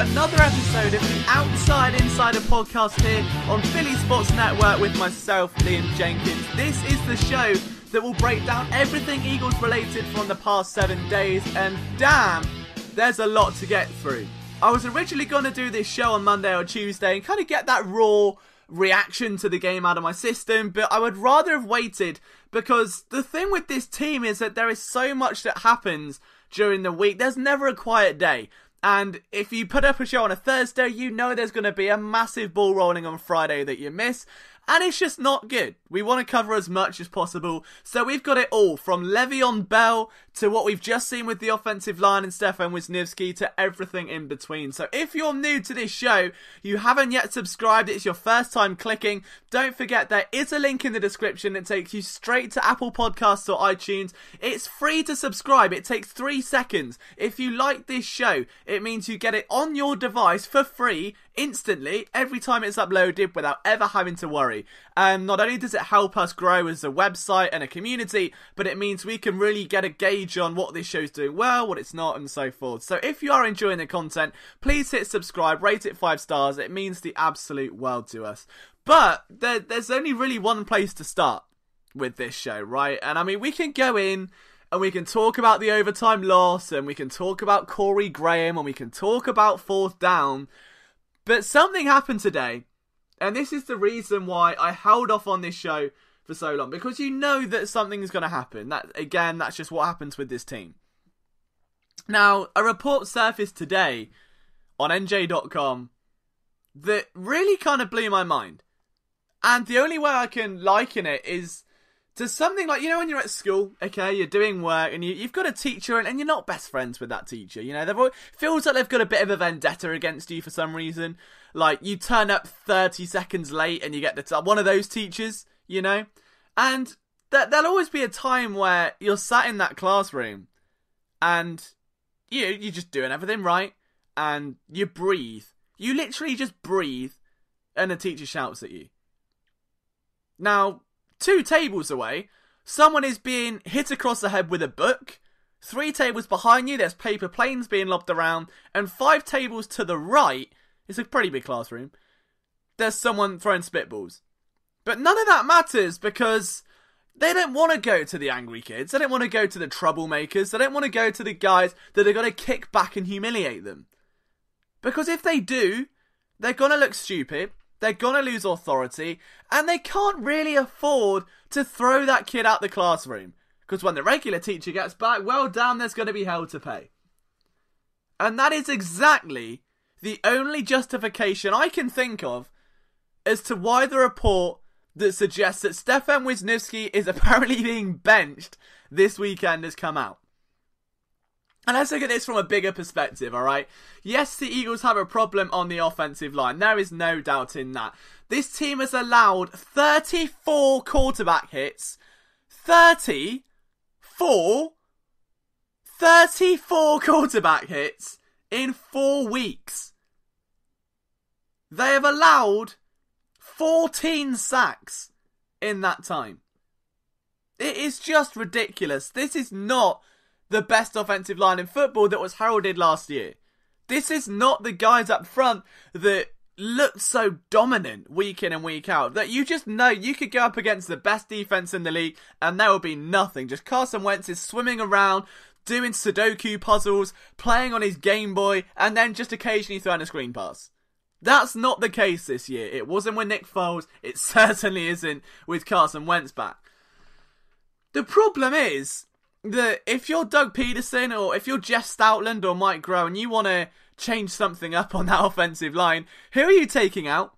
another episode of the Outside Insider podcast here on Philly Sports Network with myself, Liam Jenkins. This is the show that will break down everything Eagles related from the past 7 days, and damn, there's a lot to get through. I was originally going to do this show on Monday or Tuesday and kind of get that raw reaction to the game out of my system, but I would rather have waited because the thing with this team is that there is so much that happens during the week. There's never a quiet day. And if you put up a show on a Thursday, you know there's going to be a massive ball rolling on Friday that you miss. And it's just not good. We want to cover as much as possible. So we've got it all from Le'Veon Bell to what we've just seen with the offensive line and Stefan Wisniewski to everything in between. So if you're new to this show, you haven't yet subscribed, it's your first time clicking, don't forget there is a link in the description that takes you straight to Apple Podcasts or iTunes. It's free to subscribe. It takes 3 seconds. If you like this show, it means you get it on your device for free instantly every time it's uploaded without ever having to worry. Not only does it help us grow as a website and a community, but it means we can really get a gauge on what this show's doing well, what it's not, and so forth. So if you are enjoying the content, please hit subscribe, rate it 5 stars. It means the absolute world to us. But there's only really one place to start with this show, right? And I mean, we can go in and we can talk about the overtime loss, and we can talk about Corey Graham, and we can talk about 4th down. But something happened today, and this is the reason why I held off on this show for so long, because you know that something is going to happen. That's just what happens with this team. Now, a report surfaced today on NJ.com that really kind of blew my mind. And the only way I can liken it is to something like, you know, when you're at school, okay, you're doing work and you've got a teacher and you're not best friends with that teacher. You know, feels like they've got a bit of a vendetta against you for some reason. Like, you turn up 30 seconds late and you get one of those teachers, you know. And there'll always be a time where you're sat in that classroom and you're just doing everything right and you breathe. You literally just breathe and the teacher shouts at you. Now, 2 tables away, someone is being hit across the head with a book. 3 tables behind you, there's paper planes being lobbed around. And 5 tables to the right, it's a pretty big classroom, there's someone throwing spitballs. But none of that matters because they don't want to go to the angry kids. They don't want to go to the troublemakers. They don't want to go to the guys that are going to kick back and humiliate them. Because if they do, they're going to look stupid. They're going to lose authority, and they can't really afford to throw that kid out the classroom. Because when the regular teacher gets back, well, damn, there's going to be hell to pay. And that is exactly the only justification I can think of as to why the report that suggests that Stefan Wisniewski is apparently being benched this weekend has come out. And let's look at this from a bigger perspective, alright? Yes, the Eagles have a problem on the offensive line. There is no doubt in that. This team has allowed 34 quarterback hits. 34 quarterback hits in 4 weeks. They have allowed 14 sacks in that time. It is just ridiculous. This is not the best offensive line in football that was heralded last year. This is not the guys up front that looked so dominant week in and week out, that you just know you could go up against the best defense in the league and there will be nothing. Just Carson Wentz is swimming around, doing Sudoku puzzles, playing on his Game Boy, and then just occasionally throwing a screen pass. That's not the case this year. It wasn't with Nick Foles. It certainly isn't with Carson Wentz back. The problem is that if you're Doug Peterson or if you're Jeff Stoutland or Mike Groh and you want to change something up on that offensive line, who are you taking out?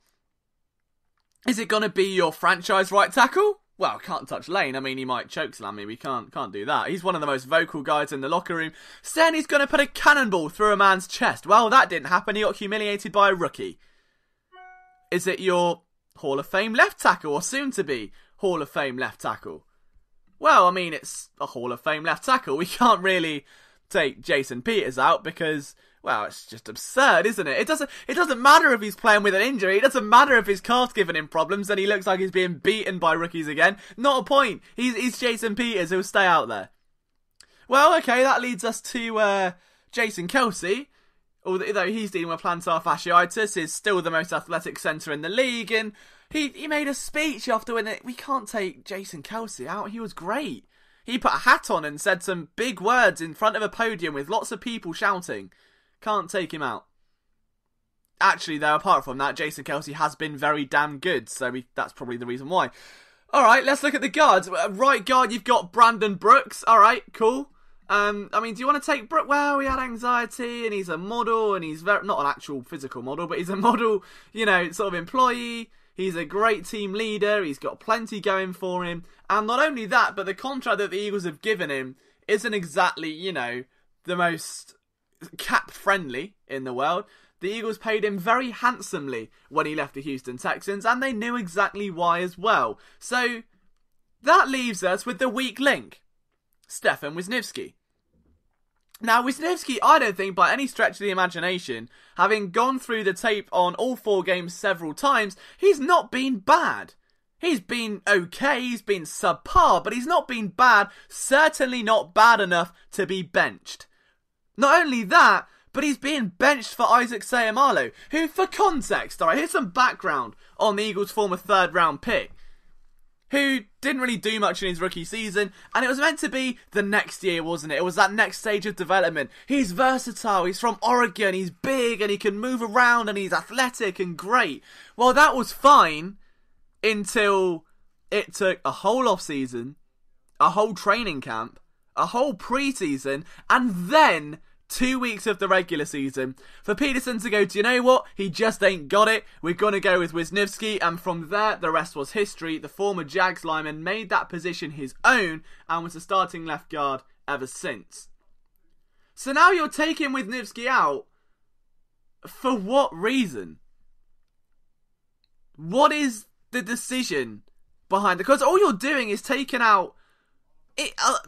Is it going to be your franchise right tackle? Well, can't touch Lane. I mean, he might chokeslam me. We can't do that. He's one of the most vocal guys in the locker room. Saying he's going to put a cannonball through a man's chest. Well, that didn't happen. He got humiliated by a rookie. Is it your Hall of Fame left tackle or soon to be Hall of Fame left tackle? Well, I mean, it's a Hall of Fame left tackle. We can't really take Jason Peters out because, well, it's just absurd, isn't it? It doesn't matter if he's playing with an injury. It doesn't matter if his calf's giving him problems and he looks like he's being beaten by rookies again. Not a point. He's Jason Peters. He'll stay out there. Well, okay, that leads us to Jason Kelce. although he's dealing with plantar fasciitis, is still the most athletic centre in the league, and he made a speech after winning it. We can't take Jason Kelce out. He was great. He put a hat on and said some big words in front of a podium with lots of people shouting. Can't take him out. Actually, though, apart from that, Jason Kelce has been very damn good, so that's probably the reason why. Alright, let's look at the guards. Right guard, you've got Brandon Brooks. Alright, cool. I mean, do you want to take Brooks? Well, he had anxiety, and he's a model, and he's not an actual physical model, but he's a model, sort of employee. He's a great team leader. He's got plenty going for him. And not only that, but the contract that the Eagles have given him isn't exactly, the most cap-friendly in the world. The Eagles paid him very handsomely when he left the Houston Texans, and they knew exactly why as well. So, that leaves us with the weak link, Stefan Wisniewski. Now, Wisniewski, I don't think by any stretch of the imagination, having gone through the tape on all 4 games several times, he's not been bad. He's been okay, he's been subpar, but he's not been bad, certainly not bad enough to be benched. Not only that, but he's being benched for Isaac Seumalo, who, for context, alright, here's some background on the Eagles' former 3rd round pick, who didn't really do much in his rookie season, and it was meant to be the next year, wasn't it? It was that next stage of development. He's versatile, he's from Oregon, he's big, and he can move around, and he's athletic and great. Well, that was fine until it took a whole off-season, a whole training camp, a whole pre-season, and then 2 weeks of the regular season for Peterson to go, do you know what? He just ain't got it. We're going to go with Wisniewski. And from there, the rest was history. The former Jags lineman made that position his own and was the starting left guard ever since. So now you're taking Wisniewski out. For what reason? What is the decision behind it? Because all you're doing is taking out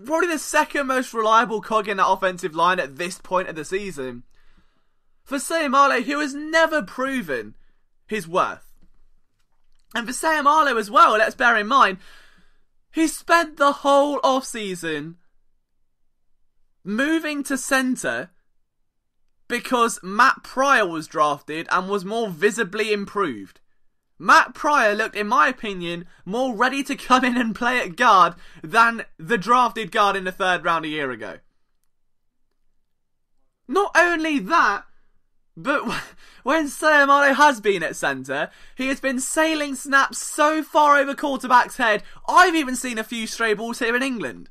probably the second most reliable cog in that offensive line at this point of the season for Seumalo, who has never proven his worth. And for Seumalo as well, let's bear in mind, he spent the whole off-season moving to centre because Matt Pryor was drafted and was more visibly improved. Matt Pryor looked, in my opinion, more ready to come in and play at guard than the drafted guard in the 3rd round a year ago. Not only that, but when Seumalo has been at centre, he has been sailing snaps so far over quarterback's head, I've even seen a few stray balls here in England.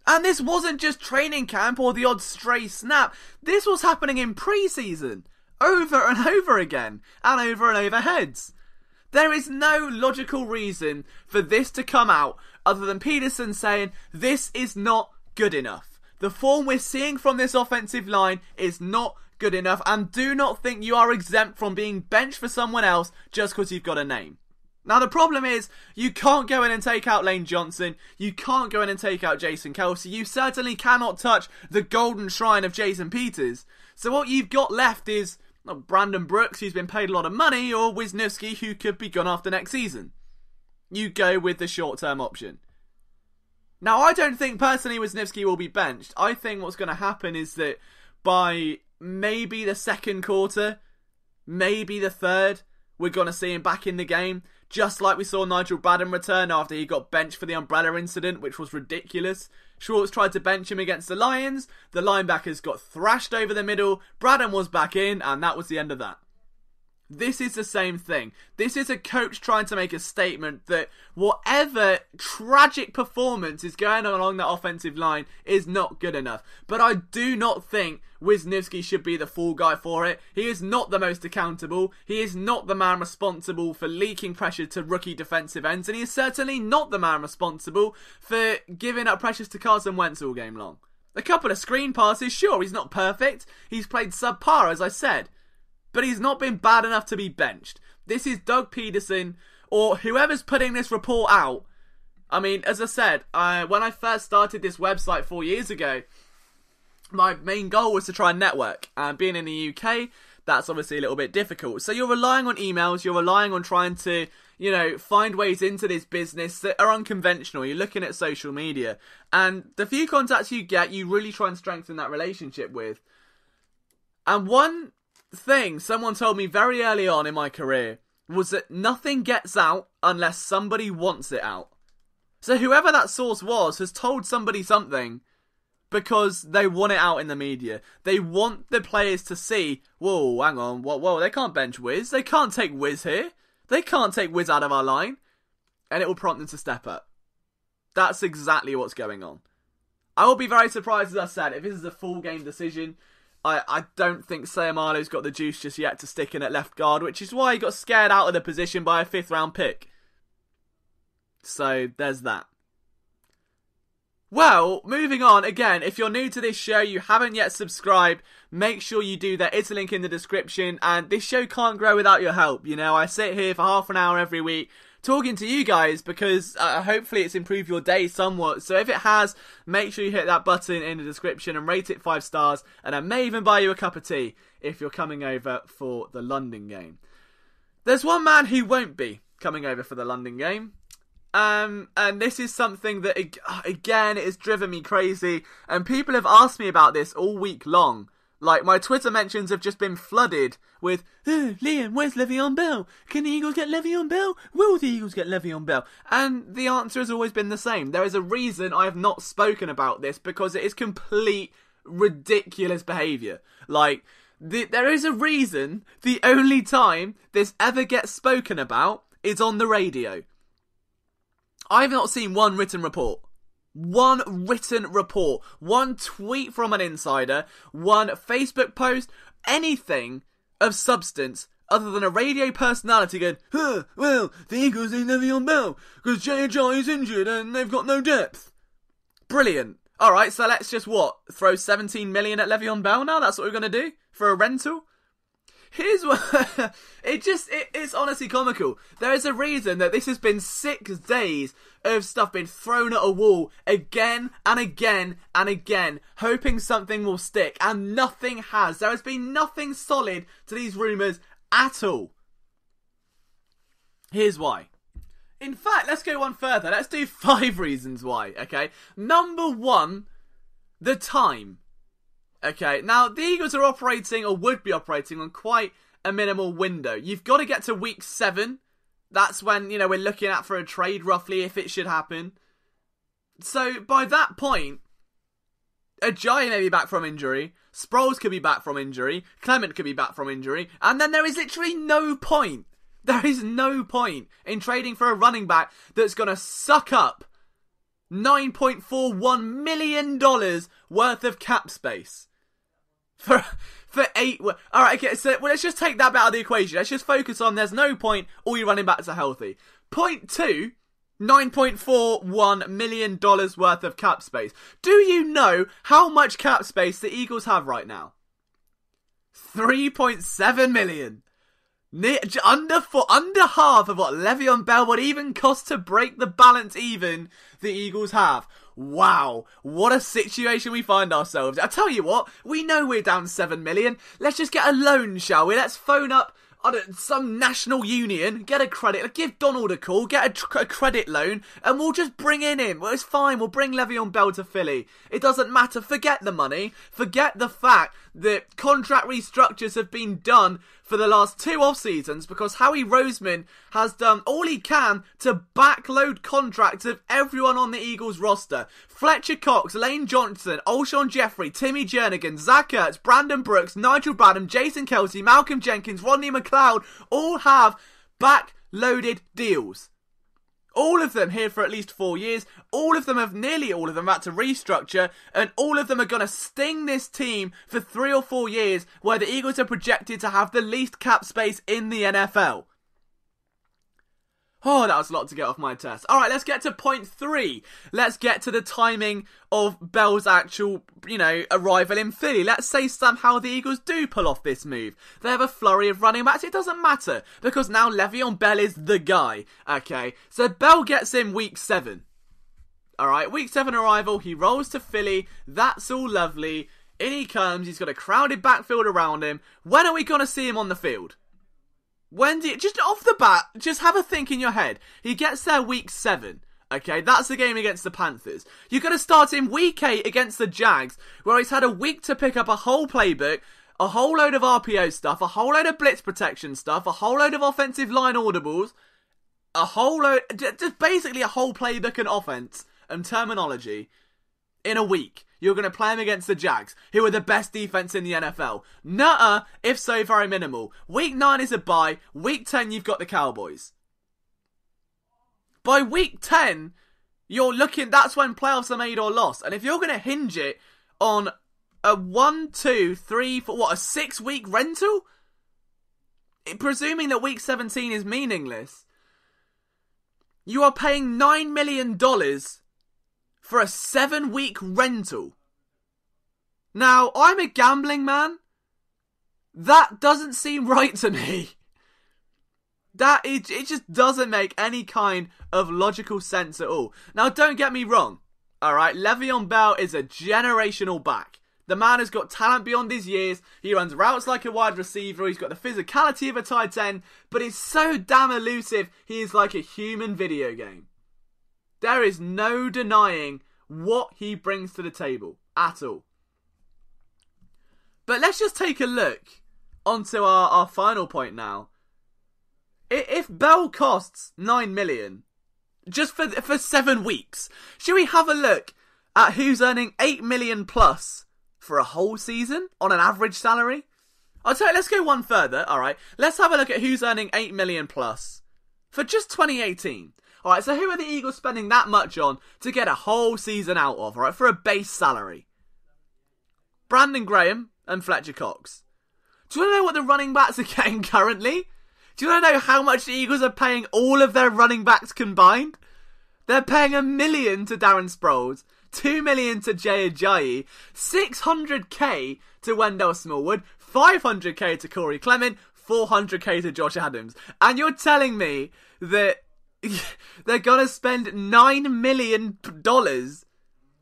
And this wasn't just training camp or the odd stray snap, this was happening in pre-season. Over and over again, and over heads. There is no logical reason for this to come out other than Peterson saying, this is not good enough. The form we're seeing from this offensive line is not good enough, and do not think you are exempt from being benched for someone else just because you've got a name. Now the problem is, you can't go in and take out Lane Johnson, you can't go in and take out Jason Kelce, you certainly cannot touch the golden shrine of Jason Peters. So what you've got left is Brandon Brooks, who's been paid a lot of money, or Wisniewski, who could be gone after next season. You go with the short-term option. Now, I don't think, personally, Wisniewski will be benched. I think what's going to happen is that by maybe the 2nd quarter, maybe the 3rd, we're going to see him back in the game. Just like we saw Nigel Bradham return after he got benched for the umbrella incident, which was ridiculous. Schwartz tried to bench him against the Lions. The linebackers got thrashed over the middle. Bradham was back in, and that was the end of that. This is the same thing. This is a coach trying to make a statement that whatever tragic performance is going on along that offensive line is not good enough. But I do not think Wisniewski should be the fall guy for it. He is not the most accountable. He is not the man responsible for leaking pressure to rookie defensive ends. And he is certainly not the man responsible for giving up pressures to Carson Wentz all game long. A couple of screen passes, sure, he's not perfect. He's played subpar, as I said. But he's not been bad enough to be benched. This is Doug Peterson, or whoever's putting this report out. I mean, as I said, when I first started this website 4 years ago, my main goal was to try and network. And being in the UK, that's obviously a little bit difficult. So you're relying on emails, you're relying on trying to, find ways into this business that are unconventional. You're looking at social media. And the few contacts you get, you really try and strengthen that relationship with. And one thing someone told me very early on in my career was that nothing gets out unless somebody wants it out. So whoever that source was has told somebody something because they want it out in the media. They want the players to see, whoa, hang on, whoa, they can't bench Wiz. They can't take Wiz here. They can't take Wiz out of our line. And it will prompt them to step up. That's exactly what's going on. I will be very surprised, as I said, if this is a full game decision. I don't think Sayamalo's got the juice just yet to stick in at left guard, which is why he got scared out of the position by a 5th round pick. So, there's that. Well, moving on, again, if you're new to this show, you haven't yet subscribed, make sure you do. There is a link in the description, and this show can't grow without your help. You know, I sit here for half an hour every week talking to you guys because hopefully it's improved your day somewhat. So if it has, make sure you hit that button in the description and rate it 5 stars, and I may even buy you a cup of tea if you're coming over for the London game. There's one man who won't be coming over for the London game. And this is something that, again, it has driven me crazy. And people have asked me about this all week long. Like, my Twitter mentions have just been flooded with, Liam, where's Le'Veon Bell? Can the Eagles get Le'Veon Bell? Will the Eagles get Le'Veon Bell? And the answer has always been the same. There is a reason I have not spoken about this, because it is complete ridiculous behaviour. Like, there is a reason the only time this ever gets spoken about is on the radio. I have not seen one written report. One written report. One tweet from an insider. One Facebook post. Anything of substance other than a radio personality going, well, the Eagles need Le'Veon Bell because J.J. is injured and they've got no depth. Brilliant. Alright, so let's just throw 17 million at Le'Veon Bell now? That's what we're going to do? For a rental? Here's what... It's honestly comical. There is a reason that this has been 6 days of stuff being thrown at a wall again and again and again, hoping something will stick, and nothing has. There has been nothing solid to these rumours at all. Here's why. In fact, let's go one further. Let's do 5 reasons why, okay? Number 1, the time. Okay, now the Eagles are operating, or would be operating, on quite a minimal window. You've got to get to week 7. That's when, we're looking at for a trade, roughly, if it should happen. So, by that point, Ajayi may be back from injury, Sproles could be back from injury, Clement could be back from injury, and then there is literally no point. There is no point in trading for a running back that's going to suck up $9.41 million worth of cap space. For 8... Alright, okay, so let's just take that bit out of the equation. Let's just focus on there's no point, all your running backs are healthy. Point 2, $9.41 million worth of cap space. Do you know how much cap space the Eagles have right now? 3.7 million. Under half of what Le'Veon Bell would even cost to break the balance even the Eagles have. Wow, what a situation we find ourselves. I tell you what, we know we're down 7 million. Let's just get a loan, shall we? Let's phone up some national union, get a credit, give Donald a call, get a credit loan, and we'll just bring in him. Well, it's fine, we'll bring Le'Veon Bell to Philly. It doesn't matter, forget the money, forget the fact that contract restructures have been done for the last 2 off-seasons because Howie Roseman has done all he can to backload contracts of everyone on the Eagles roster. Fletcher Cox, Lane Johnson, Alshon Jeffrey, Timmy Jernigan, Zach Ertz, Brandon Brooks, Nigel Bradham, Jason Kelsey, Malcolm Jenkins, Rodney McLeod all have backloaded deals. All of them here for at least 4 years. Nearly all of them had to restructure, and all of them are going to sting this team for 3 or 4 years, where the Eagles are projected to have the least cap space in the NFL. Oh, that was a lot to get off my chest. Alright, let's get to point 3. Let's get to the timing of Bell's actual, arrival in Philly. Let's say somehow the Eagles do pull off this move. They have a flurry of running backs. It doesn't matter, because now Le'Veon Bell is the guy. Okay, so Bell gets in week 7. Alright, week 7 arrival, he rolls to Philly. That's all lovely. In he comes, he's got a crowded backfield around him. When are we going to see him on the field? Just off the bat, just have a think in your head. He gets there week 7. Okay, that's the game against the Panthers. You're going to start him week 8 against the Jags, where he's had a week to pick up a whole playbook a whole load of RPO stuff, a whole load of blitz protection stuff, a whole load of offensive line audibles, a whole load, just basically a whole playbook and offense and terminology in a week. You're going to play them against the Jags, who are the best defense in the NFL. Nuh-uh, if so, very minimal. Week 9 is a bye. Week 10, you've got the Cowboys. By week 10, you're looking, that's when playoffs are made or lost. And if you're going to hinge it on a 1, 2, 3, 4, what, a 6-week rental? Presuming that week 17 is meaningless, you are paying $9 million for a 7-week rental. Now, I'm a gambling man. That doesn't seem right to me. It just doesn't make any kind of logical sense at all. Now, don't get me wrong. Alright, Le'Veon Bell is a generational back. The man has got talent beyond his years. He runs routes like a wide receiver. He's got the physicality of a tight end. But he's so damn elusive, he is like a human video game. There is no denying what he brings to the table at all. But let's just take a look onto our final point now. If Bell costs $9 million just for 7 weeks, should we have a look at who's earning $8 million plus for a whole season on an average salary? I'll tell you, let's go one further, alright? Let's have a look at who's earning $8 million plus for just 2018. Alright, so who are the Eagles spending that much on to get a whole season out of, alright, for a base salary? Brandon Graham and Fletcher Cox. Do you want to know what the running backs are getting currently? Do you want to know how much the Eagles are paying all of their running backs combined? They're paying $1 million to Darren Sproles, $2 million to Jay Ajayi, $600K to Wendell Smallwood, $500K to Corey Clement, $400K to Josh Adams. And you're telling me that they're going to spend $9 million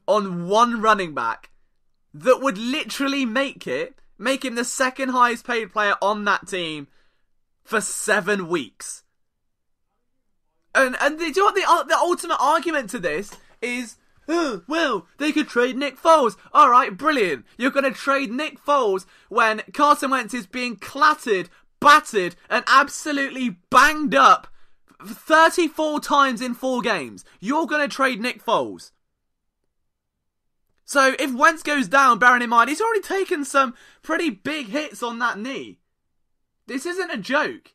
on one running back that would literally make him the second highest paid player on that team for 7 weeks. And do you know what the ultimate argument to this is? Oh, well, they could trade Nick Foles. Alright, brilliant. You're going to trade Nick Foles when Carson Wentz is being clattered, battered, and absolutely banged up 34 times in 4 games. You're going to trade Nick Foles. So if Wentz goes down, bearing in mind, he's already taken some pretty big hits on that knee. This isn't a joke.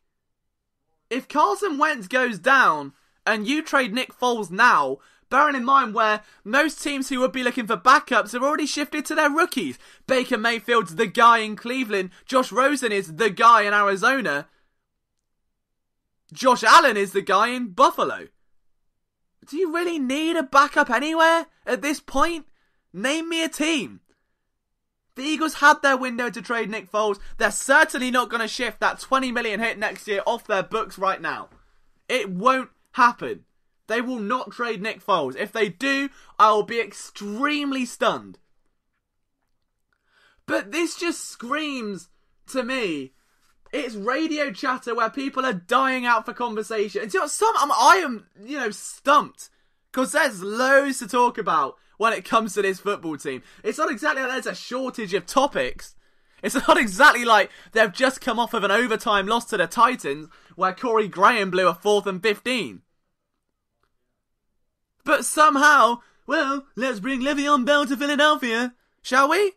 If Carson Wentz goes down and you trade Nick Foles now, bearing in mind where most teams who would be looking for backups have already shifted to their rookies. Baker Mayfield's the guy in Cleveland. Josh Rosen is the guy in Arizona. Josh Allen is the guy in Buffalo. Do you really need a backup anywhere at this point? Name me a team. The Eagles had their window to trade Nick Foles. They're certainly not going to shift that $20 million hit next year off their books right now. It won't happen. They will not trade Nick Foles. If they do, I will be extremely stunned. But this just screams to me, it's radio chatter where people are dying out for conversation. And you know, I am, stumped. Because there's loads to talk about when it comes to this football team. It's not exactly like there's a shortage of topics. It's not exactly like they've just come off of an overtime loss to the Titans where Corey Graham blew a 4th and 15. But somehow, well, let's bring Le'Veon Bell to Philadelphia, shall we?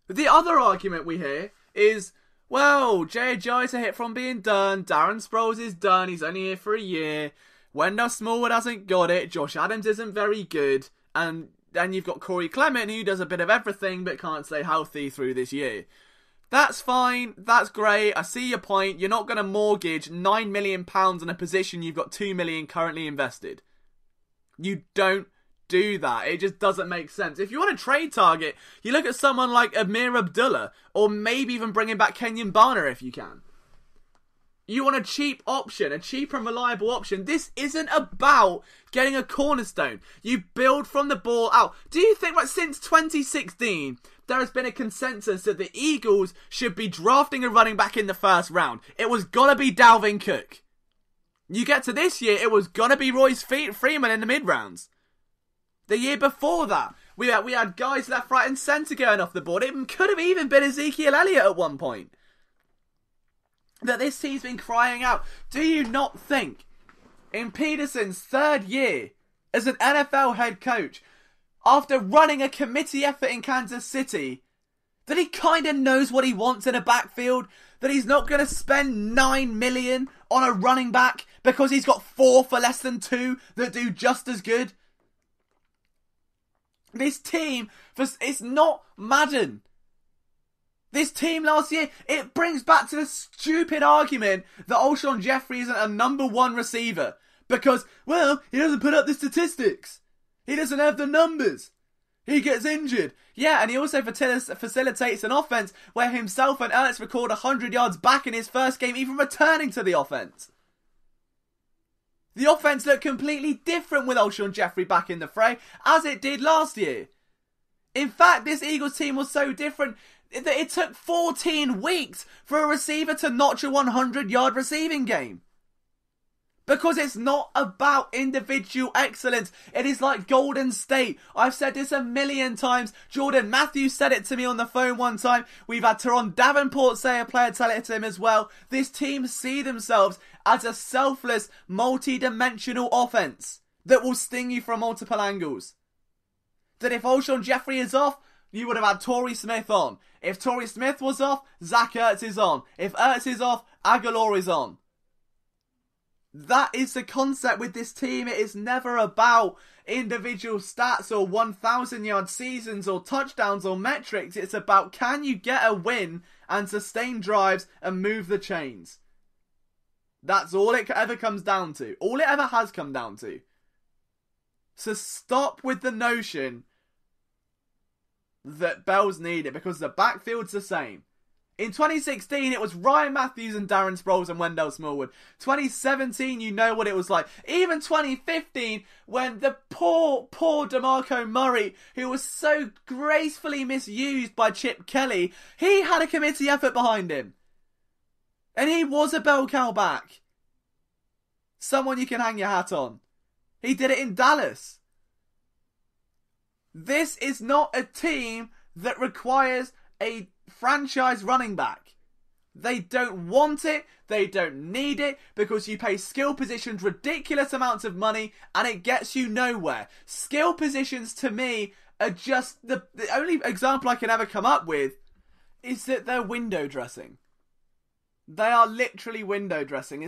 The other argument we hear is, well, Jay Ajayi's a hit from being done, Darren Sproles is done, he's only here for a year, Wendell Smallwood hasn't got it, Josh Adams isn't very good, and then you've got Corey Clement who does a bit of everything but can't stay healthy through this year. That's fine, that's great, I see your point. You're not going to mortgage £9 million in a position you've got $2 million currently invested. You don't do that. It just doesn't make sense. If you want a trade target, you look at someone like Amir Abdullah, or maybe even bringing back Kenyon Barner if you can. You want a cheap option, a cheap and reliable option. This isn't about getting a cornerstone. You build from the ball out. Do you think that since 2016, there has been a consensus that the Eagles should be drafting a running back in the first round? It was gotta be Dalvin Cook. You get to this year, it was gonna be Royce Freeman in the mid-rounds. The year before that, We had guys left, right and centre going off the board. It could have even been Ezekiel Elliott at one point. That this team's been crying out. Do you not think, in Peterson's 3rd year as an NFL head coach, after running a committee effort in Kansas City, that he kind of knows what he wants in a backfield? That he's not going to spend $9 million on a running back because he's got 4 for less than 2 that do just as good? This team, it's not Madden. This team last year, it brings back to the stupid argument that Alshon Jeffrey isn't a number 1 receiver. Because, well, he doesn't put up the statistics. He doesn't have the numbers. He gets injured. Yeah, and he also facilitates an offense where himself and Ertz record 100 yards back in his first game, even returning to the offense. The offense looked completely different with Alshon Jeffrey back in the fray, as it did last year. In fact, this Eagles team was so different that it took 14 weeks for a receiver to notch a 100-yard receiving game. Because it's not about individual excellence. It is like Golden State. I've said this a million times. Jordan Matthews said it to me on the phone one time. We've had Teron Davenport say a player tell it to him as well. This team see themselves as a selfless, multi-dimensional offense that will sting you from multiple angles. That if Alshon Jeffrey is off, you would have had Torrey Smith on. If Torrey Smith was off, Zach Ertz is on. If Ertz is off, Aguilar is on. That is the concept with this team. It is never about individual stats or 1,000-yard seasons or touchdowns or metrics. It's about, can you get a win and sustain drives and move the chains? That's all it ever comes down to. All it ever has come down to. So stop with the notion that Bell's need it, because the backfield's the same. In 2016, it was Ryan Matthews and Darren Sproles and Wendell Smallwood. 2017, you know what it was like. Even 2015, when the poor DeMarco Murray, who was so gracefully misused by Chip Kelly, he had a committee effort behind him. And he was a bell cow back. Someone you can hang your hat on. He did it in Dallas. This is not a team that requires a franchise running back. They don't want it, they don't need it, because you pay skill positions ridiculous amounts of money and it gets you nowhere. Skill positions to me are just the only example I can ever come up with is that they're window dressing. They are literally window dressing.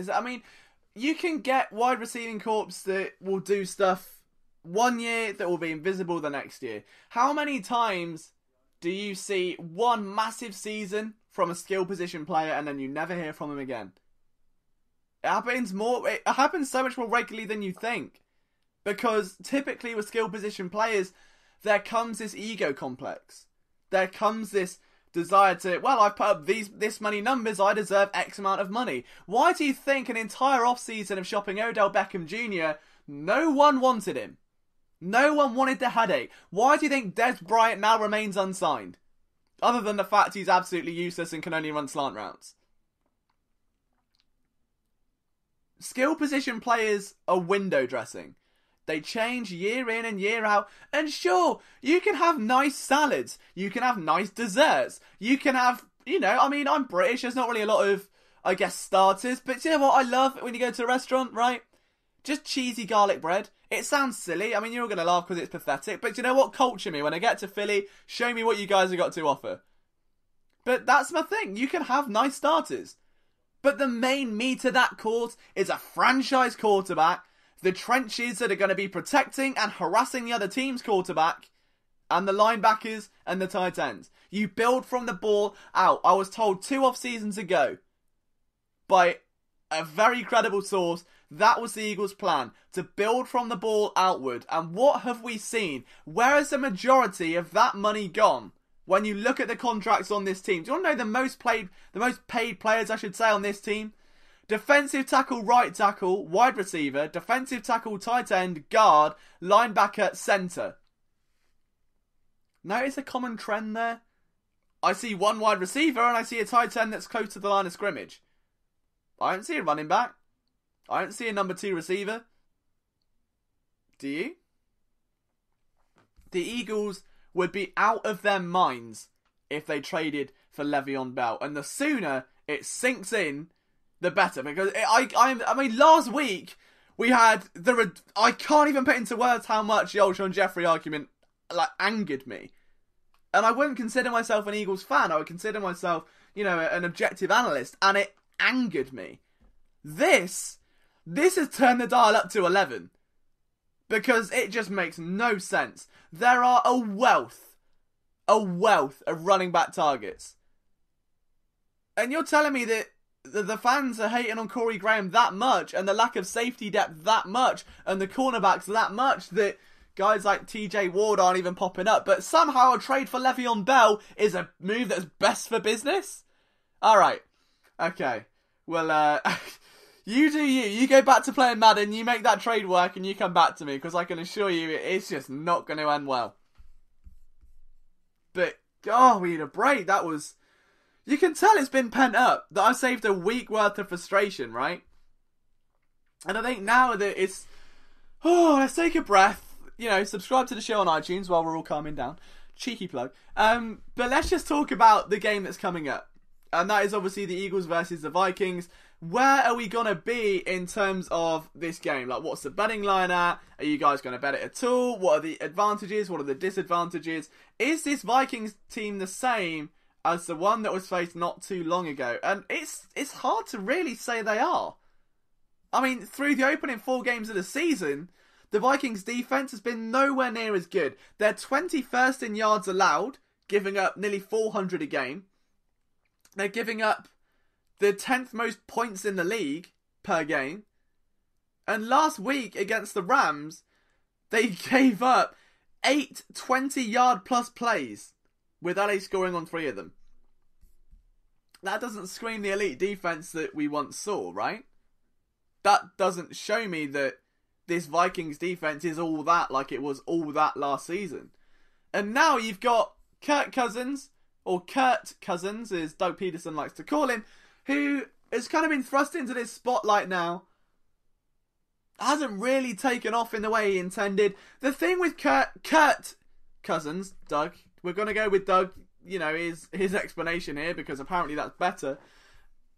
You can get wide receiving corps that will do stuff one year that will be invisible the next year. How many times do you see one massive season from a skill position player and then you never hear from him again? It happens so much more regularly than you think. Because typically with skill position players, there comes this ego complex. There comes this desire to, well, I've put up this many numbers, I deserve X amount of money. Why do you think an entire off-season of shopping Odell Beckham Jr., no one wanted him? No one wanted the headache. Why do you think Des Bryant now remains unsigned? Other than the fact he's absolutely useless and can only run slant routes. Skill position players are window dressing. They change year in and year out. And sure, you can have nice salads. You can have nice desserts. You can have, I'm British. There's not really a lot of, starters. But you know what I love when you go to a restaurant, right? Just cheesy garlic bread. It sounds silly. You're all going to laugh because it's pathetic. But you know what? Culture me. When I get to Philly, show me what you guys have got to offer. But that's my thing. You can have nice starters. But the main meat of that course is a franchise quarterback, the trenches that are going to be protecting and harassing the other team's quarterback, and the linebackers and the tight ends. You build from the ball out. I was told 2 off seasons ago by a very credible source that was the Eagles' plan, to build from the ball outward. And what have we seen? Where has the majority of that money gone? When you look at the contracts on this team, do you want to know the most paid players, I should say, on this team? Defensive tackle, right tackle, wide receiver, defensive tackle, tight end, guard, linebacker, centre. Notice a common trend there? I see one wide receiver and I see a tight end that's close to the line of scrimmage. I don't see a running back. I don't see a number 2 receiver. Do you? the Eagles would be out of their minds if they traded for Le'Veon Bell. And the sooner it sinks in, the better. Because I mean, last week we had I can't even put into words how much the Alshon Jeffrey argument angered me. And I wouldn't consider myself an Eagles fan. I would consider myself, an objective analyst. And it angered me. This has turned the dial up to 11. Because it just makes no sense. There are a wealth of running back targets. And you're telling me that the fans are hating on Corey Graham that much, and the lack of safety depth that much, and the cornerbacks that much, that guys like TJ Ward aren't even popping up, but somehow a trade for Le'Veon Bell is a move that's best for business? Alright. Okay. Well, you do you. You go back to playing Madden, you make that trade work, and you come back to me, because I can assure you it's just not going to end well. But, we need a break. That was... You can tell it's been pent up. That I've saved a week worth of frustration, right? And I think now that it's... let's take a breath. Subscribe to the show on iTunes while we're all calming down. Cheeky plug. But let's just talk about the game that's coming up. And that is obviously the Eagles versus the Vikings. Where are we going to be in terms of this game? Like, what's the betting line at? Are you guys going to bet it at all? What are the advantages? What are the disadvantages? Is this Vikings team the same as the one that was faced not too long ago? And it's hard to really say they are. I mean, through the opening 4 games of the season, the Vikings defense has been nowhere near as good. They're 21st in yards allowed, giving up nearly 400 a game. They're giving up the 10th most points in the league per game. And last week against the Rams, they gave up 8 20-yard plus plays with LA scoring on 3 of them. That doesn't scream the elite defense that we once saw, right? That doesn't show me that this Vikings defense is all that like it was all that last season. And now you've got Kirk Cousins, or Kurt Cousins, as Doug Peterson likes to call him, who has kind of been thrust into this spotlight now. Hasn't really taken off in the way he intended. The thing with Kurt Cousins, Doug, we're going to go with Doug, his explanation here, because apparently that's better,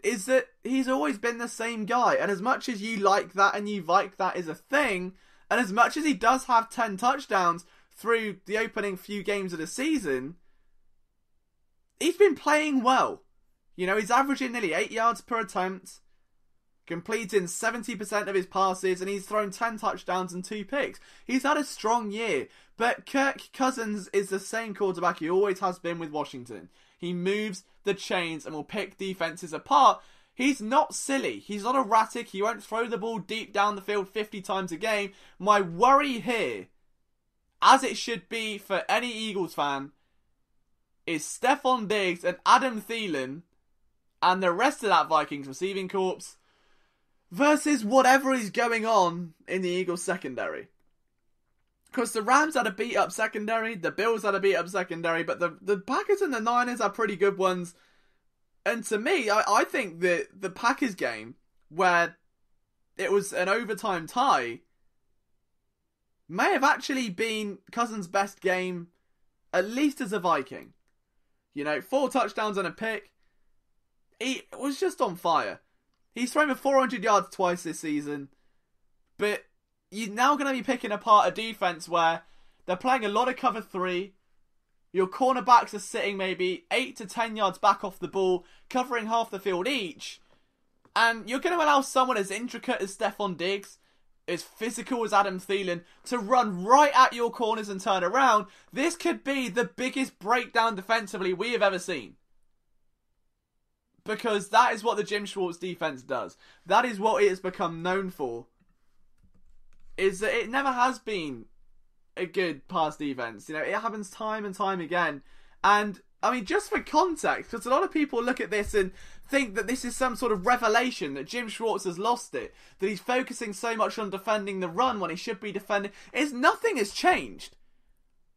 is that he's always been the same guy. And as much as you like that and you like that is a thing, and as much as he does have 10 touchdowns through the opening few games of the season, he's been playing well. He's averaging nearly 8 yards per attempt, completing 70% of his passes, and he's thrown 10 touchdowns and 2 picks. He's had a strong year, but Kirk Cousins is the same quarterback he always has been with Washington. He moves the chains and will pick defenses apart. He's not silly. He's not erratic. He won't throw the ball deep down the field 50 times a game. My worry here, as it should be for any Eagles fan, is Stephon Diggs and Adam Thielen and the rest of that Vikings receiving corps versus whatever is going on in the Eagles secondary. Because the Rams had a beat up secondary, the Bills had a beat up secondary, but the Packers and the Niners are pretty good ones. And to me, I think that the Packers game, where it was an overtime tie, may have actually been Cousins' best game, at least as a Viking. 4 touchdowns and a pick. He was just on fire. He's thrown for 400 yards twice this season. But you're now going to be picking apart a defense where they're playing a lot of cover 3. Your cornerbacks are sitting maybe 8 to 10 yards back off the ball, covering half the field each. And you're going to allow someone as intricate as Stephon Diggs, as physical as Adam Thielen, to run right at your corners and turn around. This could be the biggest breakdown defensively we have ever seen. Because that is what the Jim Schwartz defense does. That is what it has become known for. Is that it never has been a good pass defense. It happens time and time again. And, I mean, just for context, because a lot of people look at this and think that this is some sort of revelation, that Jim Schwartz has lost it, that he's focusing so much on defending the run when he should be defending. Nothing has changed.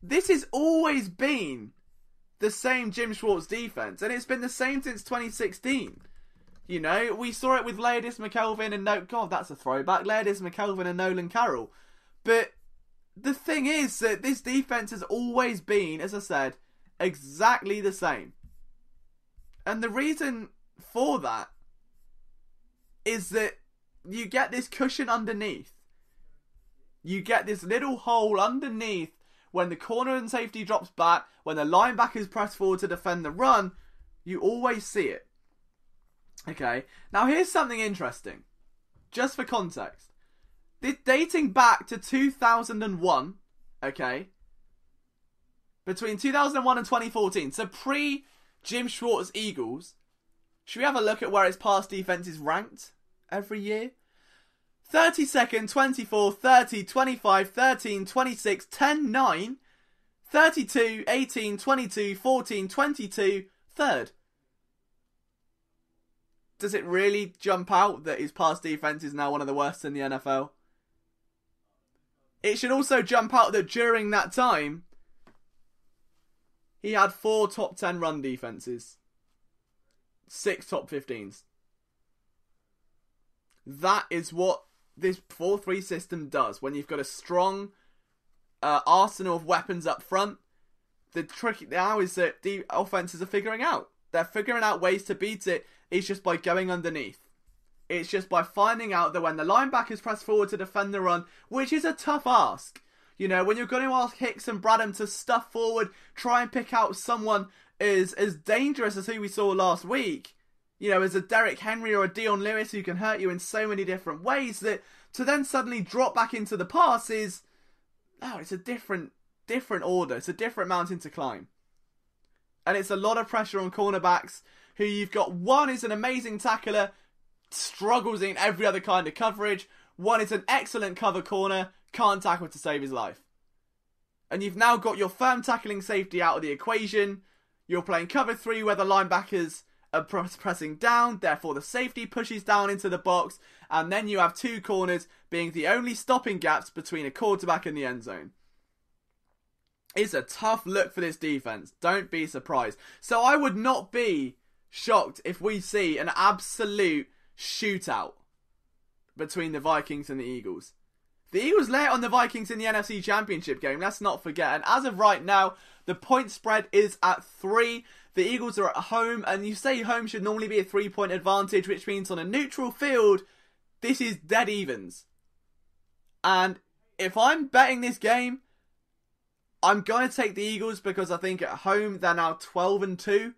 This has always been the same Jim Schwartz defense, and it's been the same since 2016. We saw it with Laodis McKelvin and God, that's a throwback. Laodis McKelvin and Nolan Carroll. But the thing is that this defense has always been, as I said, exactly the same. And the reason for that is that you get this cushion underneath. You get this little hole underneath when the corner and safety drops back, when the linebackers press forward to defend the run. You always see it. Okay, now here's something interesting. Just for context. Dating back to 2001, okay, between 2001 and 2014, so pre-Jim Schwartz Eagles, should we have a look at where its pass defense is ranked every year? 32nd, 24, 30, 25, 13, 26, 10, 9, 32, 18, 22, 14, 22, 3rd. Does it really jump out that his pass defense is now one of the worst in the NFL? It should also jump out that during that time, he had 4 top 10 run defenses. 6 top 15s. That is what this 4-3 system does. When you've got a strong arsenal of weapons up front, the trick now is that the offenses are figuring out. They're figuring out ways to beat it. It's just by going underneath. It's just by finding out that when the linebackers press forward to defend the run, which is a tough ask. You know, when you're going to ask Hicks and Bradham to stuff forward, try and pick out someone as dangerous as who we saw last week. You know, as a Derrick Henry or a Dion Lewis who can hurt you in so many different ways, that to then suddenly drop back into the pass is, it's a different order. It's a different mountain to climb. And it's a lot of pressure on cornerbacks who you've got. One is an amazing tackler, struggles in every other kind of coverage. One is an excellent cover corner, can't tackle to save his life. And you've now got your firm tackling safety out of the equation. You're playing cover 3 where the linebackers are pressing down, therefore the safety pushes down into the box, and then you have 2 corners being the only stopping gaps between a quarterback and the end zone. It's a tough look for this defense. Don't be surprised. So I would not be shocked if we see an absolute shootout between the Vikings and the Eagles. The Eagles lay it on the Vikings in the NFC Championship game, let's not forget. And as of right now, the point spread is at 3. The Eagles are at home, and you say home should normally be a 3-point advantage, which means on a neutral field, this is dead evens. And if I'm betting this game, I'm going to take the Eagles because I think at home they're now 12-2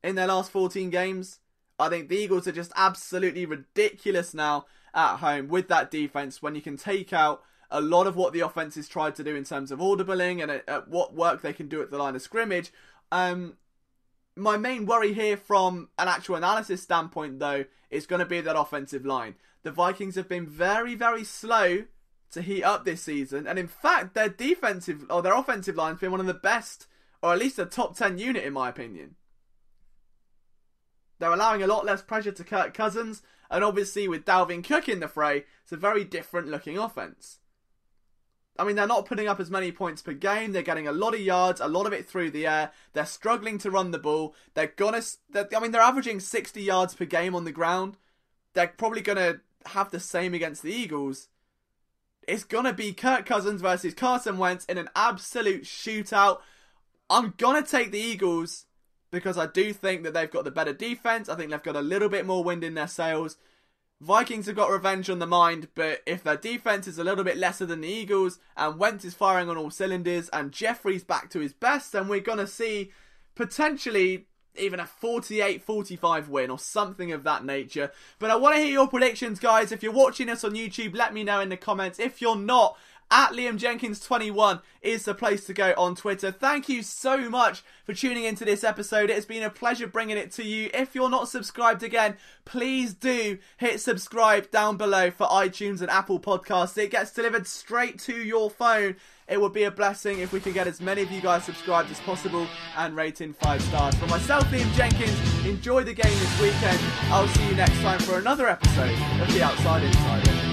in their last 14 games. I think the Eagles are just absolutely ridiculous now at home with that defense when you can take out a lot of what the offense has tried to do in terms of audibling and at what work they can do at the line of scrimmage. My main worry here from an actual analysis standpoint, though, is going to be that offensive line. The Vikings have been very, very slow to heat up this season, and in fact, their offensive line has been one of the best, or at least a top 10 unit in my opinion. They're allowing a lot less pressure to Kirk Cousins, and obviously with Dalvin Cook in the fray, it's a very different looking offense. I mean, they're not putting up as many points per game. They're getting a lot of yards, a lot of it through the air. They're struggling to run the ball. They're averaging 60 yards per game on the ground. They're probably going to have the same against the Eagles. It's going to be Kirk Cousins versus Carson Wentz in an absolute shootout. I'm going to take the Eagles because I do think that they've got the better defense. I think they've got a little bit more wind in their sails. Vikings have got revenge on the mind, but if their defense is a little bit lesser than the Eagles, and Wentz is firing on all cylinders, and Jeffrey's back to his best, then we're going to see potentially even a 48-45 win or something of that nature. But I want to hear your predictions, guys. If you're watching us on YouTube, let me know in the comments. If you're not, at Liam Jenkins 21 is the place to go on Twitter. Thank you so much for tuning into this episode. It has been a pleasure bringing it to you. If you're not subscribed again, please do hit subscribe down below for iTunes and Apple Podcasts. It gets delivered straight to your phone. It would be a blessing if we could get as many of you guys subscribed as possible and rating 5 stars. For myself, Liam Jenkins, enjoy the game this weekend. I'll see you next time for another episode of The Outside Insider.